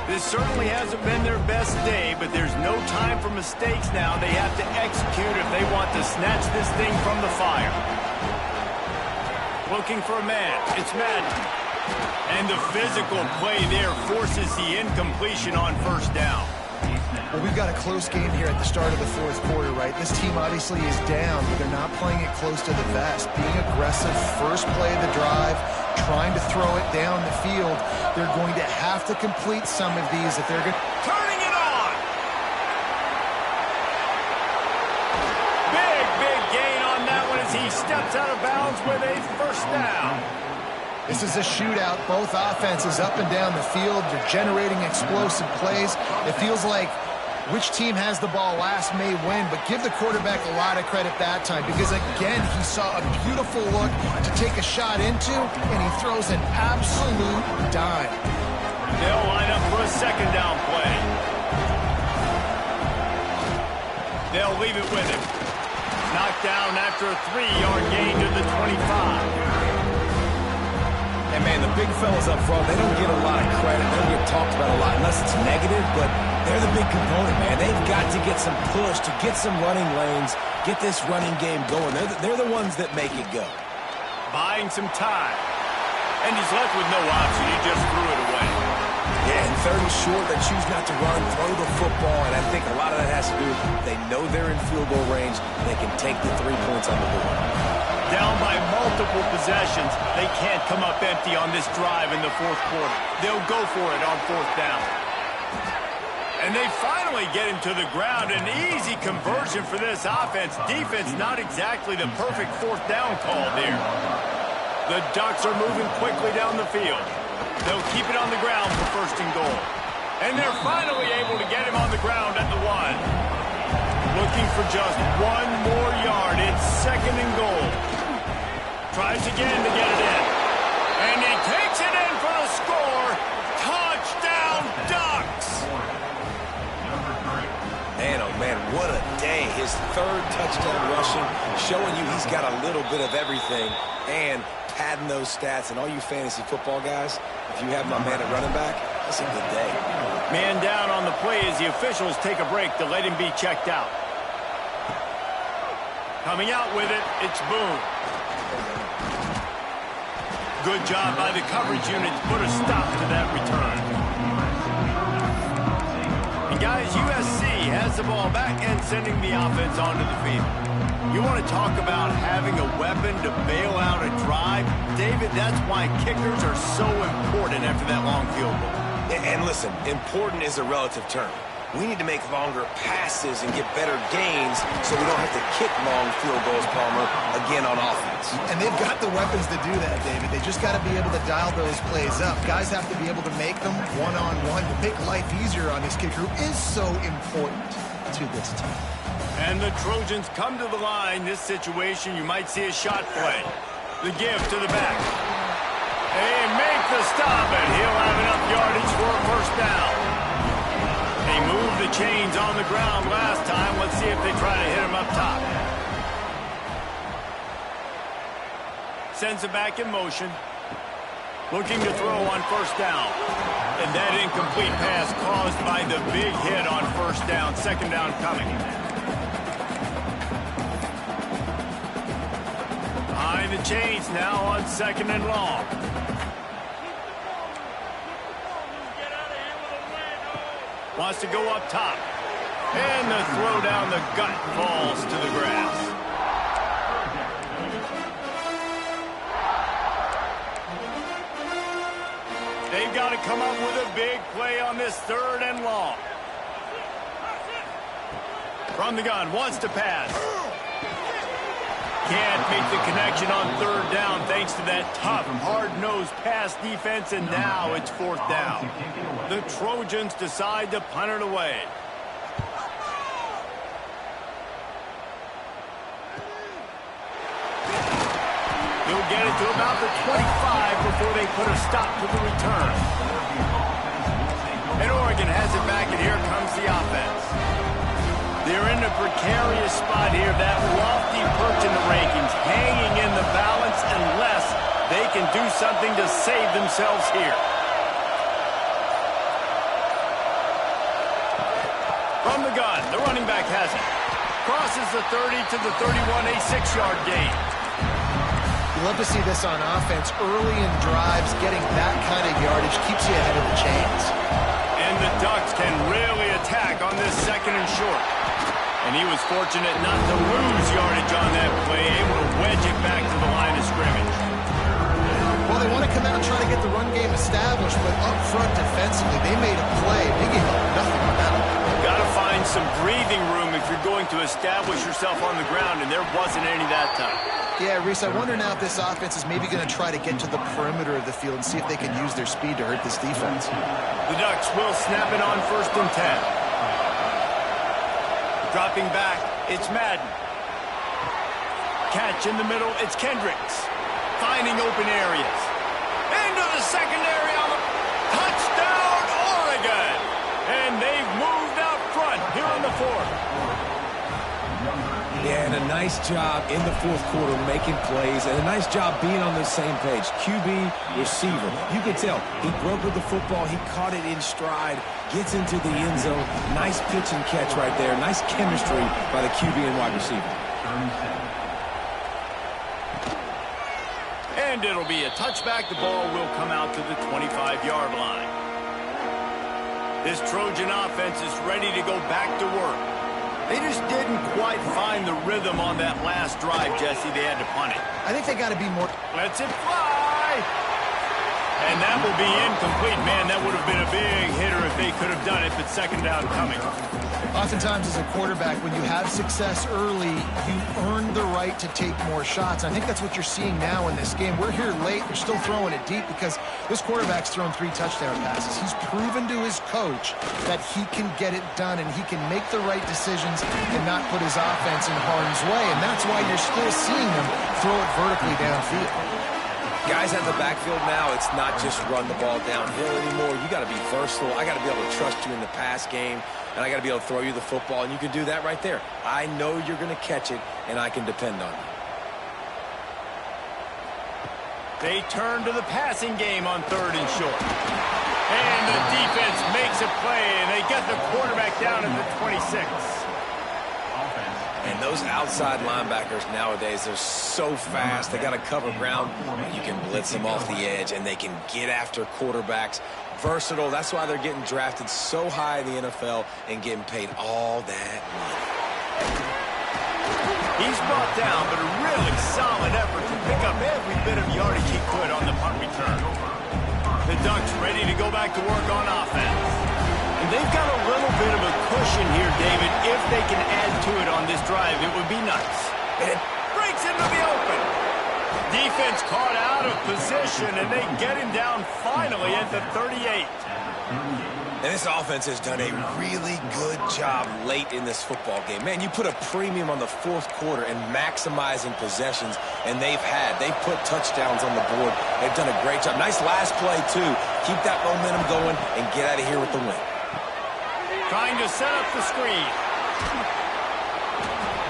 This certainly hasn't been their best day, but there's no time for mistakes now. They have to execute if they want to snatch this thing from the fire. Looking for a man. It's Madden. And the physical play there forces the incompletion on first down. Well, we've got a close game here at the start of the fourth quarter, right? This team obviously is down, but they're not playing it close to the vest. Being aggressive, first play of the drive, trying to throw it down the field. They're going to have to complete some of these if they're going to... Turning it on! Big gain on that one as as he steps out of bounds with a first down. This is a shootout. Both offenses up and down the field. They're generating explosive plays. It feels like which team has the ball last may win, but give the quarterback a lot of credit that time because, again, he saw a beautiful look to take a shot into, and he throws an absolute dime. They'll line up for a second down play. They'll leave it with him. Knocked down after a 3-yard gain to the 25. And, man, the big fellas up front, they don't get a lot of credit. They don't get talked about a lot unless it's negative, but they're the big component, man. They've got to get some push, to get some running lanes, get this running game going. They're the ones that make it go. Buying some time. And he's left with no option. He just threw it away. Yeah, and third and short, they choose not to run, throw the football, and I think a lot of that has to do with they know they're in field goal range. They can take the 3 points on the board. Down by multiple possessions, they can't come up empty on this drive in the fourth quarter. They'll go for it on fourth down. And they finally get him to the ground. An easy conversion for this offense. Defense, not exactly the perfect fourth down call there. The Ducks are moving quickly down the field. They'll keep it on the ground for first and goal. And they're finally able to get him on the ground at the 1. Looking for just 1 more yard. It's second and goal. Tries again to get it in. And he takes it in for the score. Touchdown, Ducks! Man, oh man, what a day. His 3rd touchdown rushing, showing you he's got a little bit of everything and padding those stats. And all you fantasy football guys, if you have my man at running back, that's a good day. Man down on the play as the officials take a break to let him be checked out. Coming out with it, it's Boone. Good job by the coverage unit to put a stop to that return. And guys, USC has the ball back and sending the offense onto the field. You want to talk about having a weapon to bail out a drive? David, that's why kickers are so important after that long field goal. And listen, important is a relative term. We need to make longer passes and get better gains so we don't have to kick long field goals, Palmer, again on offense. And they've got the weapons to do that, David. They just got to be able to dial those plays up. Guys have to be able to make them one-on-one to make life easier on this kicker who is so important to this team. And the Trojans come to the line. This situation, you might see a shot play. The give to the back. They make the stop, and he'll have enough yardage for a first down. They moved the chains on the ground last time. Let's see if they try to hit him up top. Sends it back in motion. Looking to throw on first down. And that incomplete pass caused by the big hit on first down. Second down coming. Behind the chains now on second and long. Wants to go up top. And the throw down the gut falls to the grass. They've got to come up with a big play on this third and long. From the gun, wants to pass. Can't make the connection on third down thanks to that tough, hard-nosed pass defense, and now it's fourth down. The Trojans decide to punt it away. He'll get it to about the 25 before they put a stop to the return. And Oregon has it back, and here comes the offense. They're in a precarious spot here, that lofty perch in the rankings, hanging in the balance unless they can do something to save themselves here. From the gun, the running back has it. Crosses the 30 to the 31, a 6-yard gain. You love to see this on offense. Early in drives, getting that kind of yardage keeps you ahead of the chains. And the Ducks can really attack on this second and short. And he was fortunate not to lose yardage on that play, able to wedge it back to the line of scrimmage. Well, they want to come out and try to get the run game established, but up front defensively, they made a play. They gave up nothing on that one. Got to find some breathing room if you're going to establish yourself on the ground, and there wasn't any that time. Yeah, Reese, I wonder now if this offense is maybe going to try to get to the perimeter of the field and see if they can use their speed to hurt this defense. The Ducks will snap it on 1st and 10. Dropping back, it's Madden. Catch in the middle, it's Kendricks. Finding open areas. Into the secondary on the touchdown, Oregon! And they've moved out front here in the 4th. Yeah, and a nice job in the 4th quarter making plays, and a nice job being on the same page. QB, receiver. You could tell he broke with the football. He caught it in stride, gets into the end zone. Nice pitch and catch right there. Nice chemistry by the QB and wide receiver. And it'll be a touchback. The ball will come out to the 25-yard line. This Trojan offense is ready to go back to work. They just didn't quite find the rhythm on that last drive, Jesse. They had to punt it. I think they got to be more... Lets it fly. And that will be incomplete. Man, that would have been a big hitter if they could have done it, but 2nd down coming. Oftentimes as a quarterback, when you have success early, you earn the right to take more shots. I think that's what you're seeing now in this game. We're here late. They're still throwing it deep because this quarterback's thrown 3 touchdown passes. He's proven to his coach that he can get it done and he can make the right decisions and not put his offense in harm's way. And that's why you're still seeing them throw it vertically downfield. Guys at the backfield now, it's not just run the ball downhill anymore. You got to be versatile. I got to be able to trust you in the pass game, and I got to be able to throw you the football, and you can do that right there. I know you're going to catch it, and I can depend on you. They turn to the passing game on 3rd and short. And the defense makes a play, and they get the quarterback down at the 26. And those outside linebackers nowadays, they're so fast. They got to cover ground. You can blitz them off the edge, and they can get after quarterbacks. Versatile. That's why they're getting drafted so high in the NFL and getting paid all that money. He's brought down, but a really solid effort to pick up every bit of yardage he could on the punt return. The Ducks ready to go back to work on offense. And they've got a little bit of a cushion here, David. If they can add to it on this drive, it would be nice. And it breaks into the open. Defense caught out of position, and they get him down finally at the 38. And this offense has done a really good job late in this football game. Man, you put a premium on the 4th quarter and maximizing possessions, and they've put touchdowns on the board. They've done a great job. Nice last play, too. Keep that momentum going and get out of here with the win. Trying to set up the screen.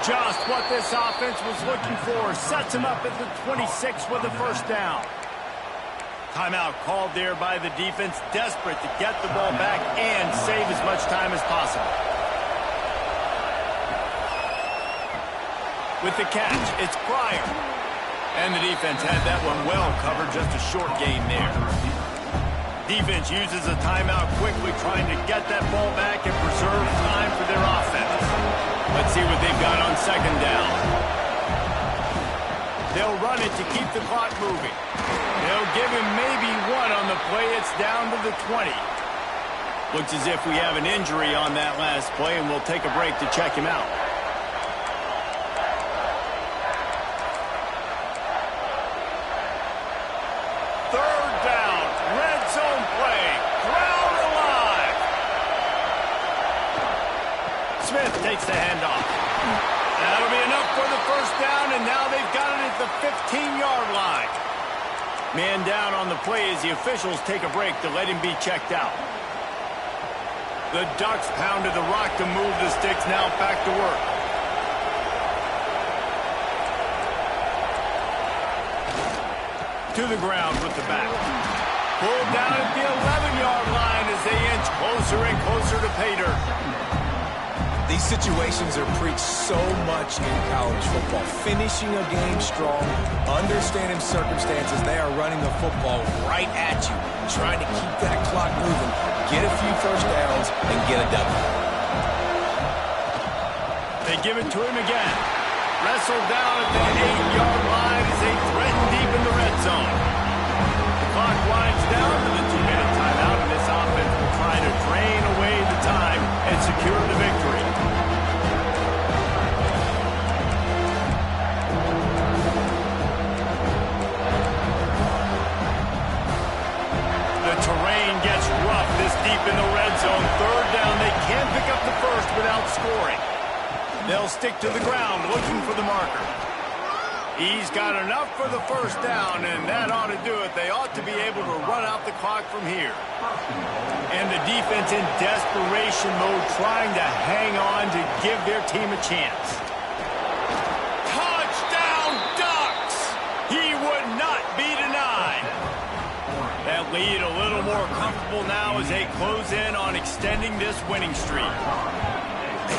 Just what this offense was looking for. Sets him up at the 26 with a 1st down. Timeout called there by the defense. Desperate to get the ball back and save as much time as possible. With the catch, it's Pryor. And the defense had that one well covered. Just a short gain there. Defense uses a timeout quickly, trying to get that ball back and preserve time for their offense. Let's see what they've got on 2nd down. They'll run it to keep the clock moving. They'll give him maybe 1 on the play. It's down to the 20. Looks as if we have an injury on that last play, and we'll take a break to check him out. Smith takes the handoff. That'll be enough for the 1st down, and now they've got it at the 15-yard line. Man down on the play as the officials take a break to let him be checked out. The Ducks pounded the rock to move the sticks, now back to work. To the ground with the back. Pulled down at the 11-yard line as they inch closer and closer to pay dirt. These situations are preached so much in college football. Finishing a game strong, understanding circumstances. They are running the football right at you, trying to keep that clock moving, get a few 1st downs, and get a W. They give it to him again. Wrestled down at the 8-yard line as they threaten deep in the red zone. The clock winds down to the 2-minute timeout, and this offense will try to drain away the time and secure the victory. They'll stick to the ground looking for the marker. He's got enough for the first down, and that ought to do it. They ought to be able to run out the clock from here. And the defense in desperation mode, trying to hang on to give their team a chance. Touchdown Ducks! He would not be denied. That lead a little more comfortable now as they close in on extending this winning streak.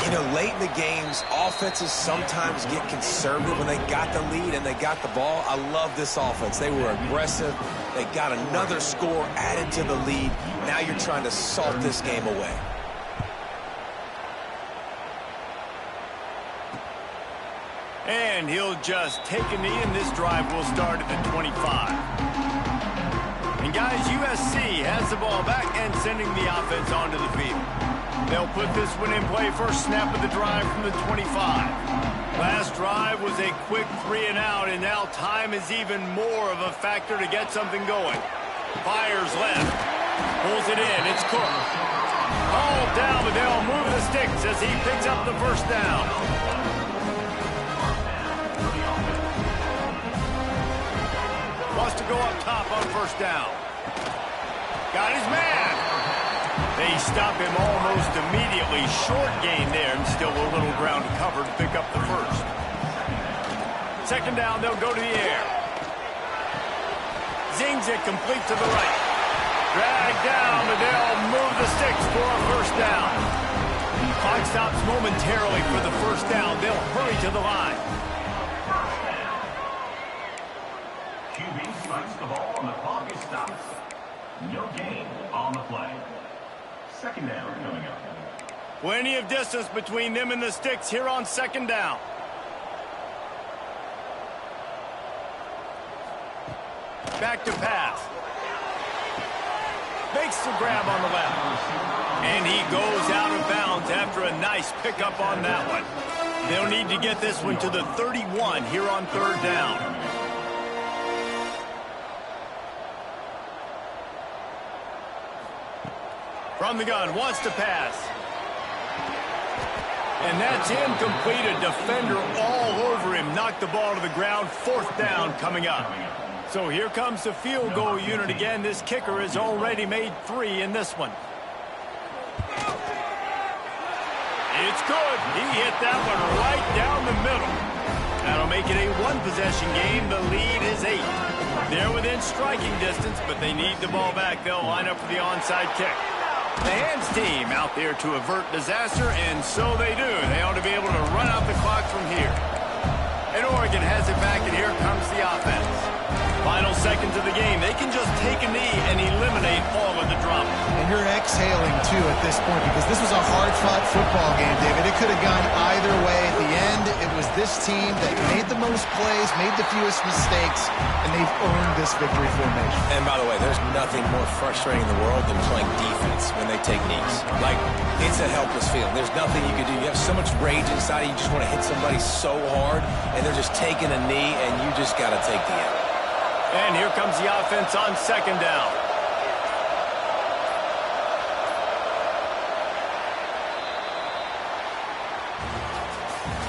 You know, late in the games, offenses sometimes get conservative when they got the lead and they got the ball. I love this offense. They were aggressive. They got another score added to the lead. Now you're trying to salt this game away. And he'll just take a knee, and this drive will start at the 25. And guys, USC has the ball back and sending the offense onto the field. They'll put this one in play first snap of the drive from the 25. Last drive was a quick 3-and-out, and now time is even more of a factor to get something going. Fires left. Pulls it in. It's Cook. Hauled down, but they'll move the sticks as he picks up the first down. Wants to go up top on first down. Got his man. They stop him almost immediately. Short gain there, and still a little ground to cover to pick up the first. Second down, they'll go to the air. Zings it complete to the right. Dragged down, but they'll move the sticks for a first down. Clock stops momentarily for the first down. They'll hurry to the line. QB strikes the ball, and the clock is stopped. No gain on the play. Second down coming up. Plenty of distance between them and the sticks here on second down. Back to pass. Makes the grab on the left. And he goes out of bounds after a nice pickup on that one. They'll need to get this one to the 31 here on third down. From the gun, wants to pass. And that's incomplete. A defender all over him. Knocked the ball to the ground. Fourth down coming up. So here comes the field goal unit again. This kicker has already made 3 in this one. It's good. He hit that one right down the middle. That'll make it a one-possession game. The lead is 8. They're within striking distance, but they need the ball back. They'll line up for the onside kick. The hands team out there to avert disaster, and so they do. They ought to be able to run out the clock from here. And Oregon has it back, and here comes the offense. Final seconds of the game. They can just take a knee and eliminate all of the drama. And you're exhaling, too, at this point, because this was a hard-fought football game, David. It could have gone either way. At the end, it was this team that made the most plays, made the fewest mistakes, and they've earned this victory formation. And by the way, there's nothing more frustrating in the world than playing defense when they take knees. Like, it's a helpless feeling. There's nothing you can do. You have so much rage inside you. You just want to hit somebody so hard, and they're just taking a knee, and you just got to take the L. And here comes the offense on second down.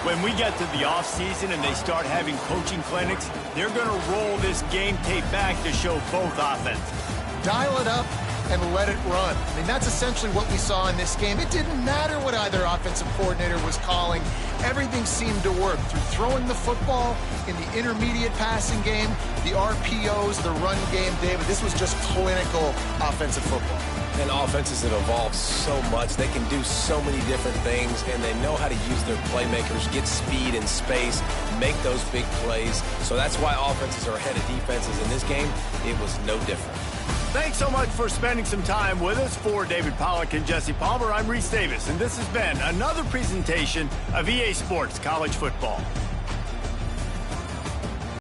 When we get to the offseason and they start having coaching clinics, they're going to roll this game tape back to show both offenses. Dial it up and let it run. I mean, that's essentially what we saw in this game. It didn't matter what either offensive coordinator was calling. Everything seemed to work through throwing the football in the intermediate passing game, the RPOs, the run game. David, this was just clinical offensive football. And offenses that evolve so much, they can do so many different things, and they know how to use their playmakers, get speed and space, make those big plays. So that's why offenses are ahead of defenses in this game. It was no different. Thanks so much for spending some time with us. For David Pollack and Jesse Palmer, I'm Reese Davis, and this has been another presentation of EA Sports College Football.